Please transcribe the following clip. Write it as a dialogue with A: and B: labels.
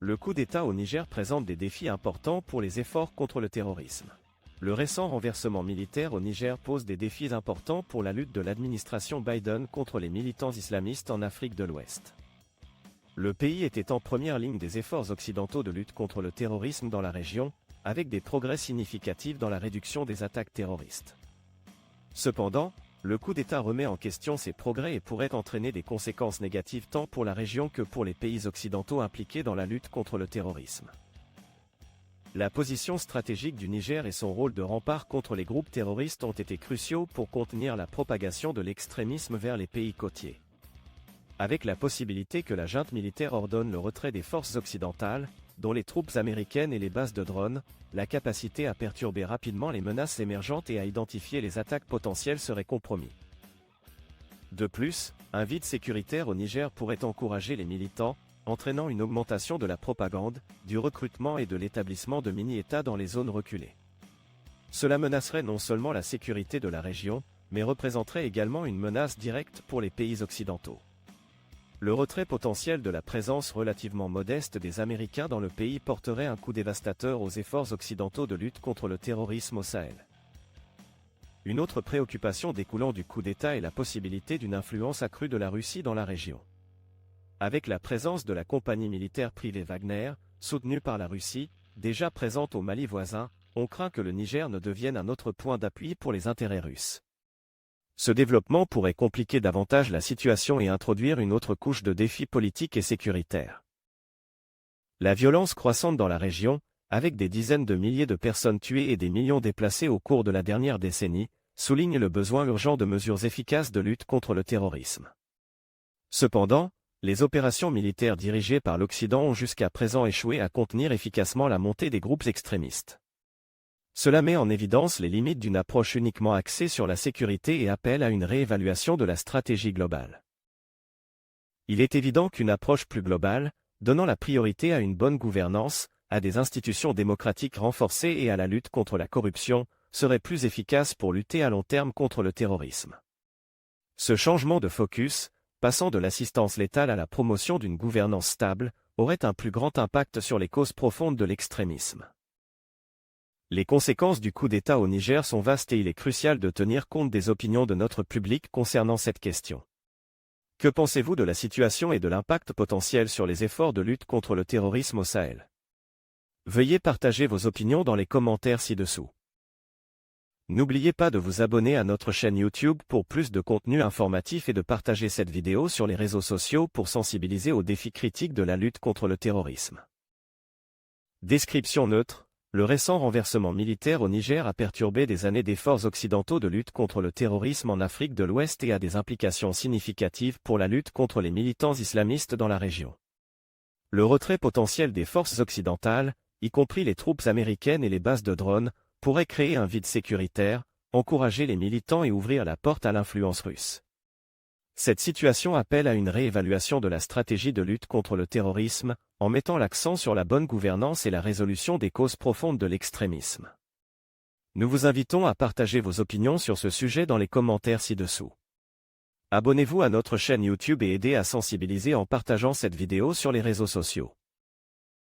A: Le coup d'État au Niger présente des défis importants pour les efforts contre le terrorisme. Le récent renversement militaire au Niger pose des défis importants pour la lutte de l'administration Biden contre les militants islamistes en Afrique de l'Ouest. Le pays était en première ligne des efforts occidentaux de lutte contre le terrorisme dans la région, avec des progrès significatifs dans la réduction des attaques terroristes. Cependant, le coup d'État remet en question ces progrès et pourrait entraîner des conséquences négatives tant pour la région que pour les pays occidentaux impliqués dans la lutte contre le terrorisme. La position stratégique du Niger et son rôle de rempart contre les groupes terroristes ont été cruciaux pour contenir la propagation de l'extrémisme vers les pays côtiers. Avec la possibilité que la junte militaire ordonne le retrait des forces occidentales, dont les troupes américaines et les bases de drones, la capacité à perturber rapidement les menaces émergentes et à identifier les attaques potentielles serait compromis. De plus, un vide sécuritaire au Niger pourrait encourager les militants, entraînant une augmentation de la propagande, du recrutement et de l'établissement de mini-États dans les zones reculées. Cela menacerait non seulement la sécurité de la région, mais représenterait également une menace directe pour les pays occidentaux. Le retrait potentiel de la présence relativement modeste des Américains dans le pays porterait un coup dévastateur aux efforts occidentaux de lutte contre le terrorisme au Sahel. Une autre préoccupation découlant du coup d'État est la possibilité d'une influence accrue de la Russie dans la région. Avec la présence de la compagnie militaire privée Wagner, soutenue par la Russie, déjà présente au Mali voisin, on craint que le Niger ne devienne un autre point d'appui pour les intérêts russes. Ce développement pourrait compliquer davantage la situation et introduire une autre couche de défis politiques et sécuritaires. La violence croissante dans la région, avec des dizaines de milliers de personnes tuées et des millions déplacés au cours de la dernière décennie, souligne le besoin urgent de mesures efficaces de lutte contre le terrorisme. Cependant, les opérations militaires dirigées par l'Occident ont jusqu'à présent échoué à contenir efficacement la montée des groupes extrémistes. Cela met en évidence les limites d'une approche uniquement axée sur la sécurité et appelle à une réévaluation de la stratégie globale. Il est évident qu'une approche plus globale, donnant la priorité à une bonne gouvernance, à des institutions démocratiques renforcées et à la lutte contre la corruption, serait plus efficace pour lutter à long terme contre le terrorisme. Ce changement de focus, passant de l'assistance létale à la promotion d'une gouvernance stable, aurait un plus grand impact sur les causes profondes de l'extrémisme. Les conséquences du coup d'État au Niger sont vastes et il est crucial de tenir compte des opinions de notre public concernant cette question. Que pensez-vous de la situation et de l'impact potentiel sur les efforts de lutte contre le terrorisme au Sahel? Veuillez partager vos opinions dans les commentaires ci-dessous. N'oubliez pas de vous abonner à notre chaîne YouTube pour plus de contenu informatif et de partager cette vidéo sur les réseaux sociaux pour sensibiliser aux défis critiques de la lutte contre le terrorisme. Description neutre. Le récent renversement militaire au Niger a perturbé des années d'efforts occidentaux de lutte contre le terrorisme en Afrique de l'Ouest et a des implications significatives pour la lutte contre les militants islamistes dans la région. Le retrait potentiel des forces occidentales, y compris les troupes américaines et les bases de drones, pourrait créer un vide sécuritaire, encourager les militants et ouvrir la porte à l'influence russe. Cette situation appelle à une réévaluation de la stratégie de lutte contre le terrorisme, en mettant l'accent sur la bonne gouvernance et la résolution des causes profondes de l'extrémisme. Nous vous invitons à partager vos opinions sur ce sujet dans les commentaires ci-dessous. Abonnez-vous à notre chaîne YouTube et aidez à sensibiliser en partageant cette vidéo sur les réseaux sociaux.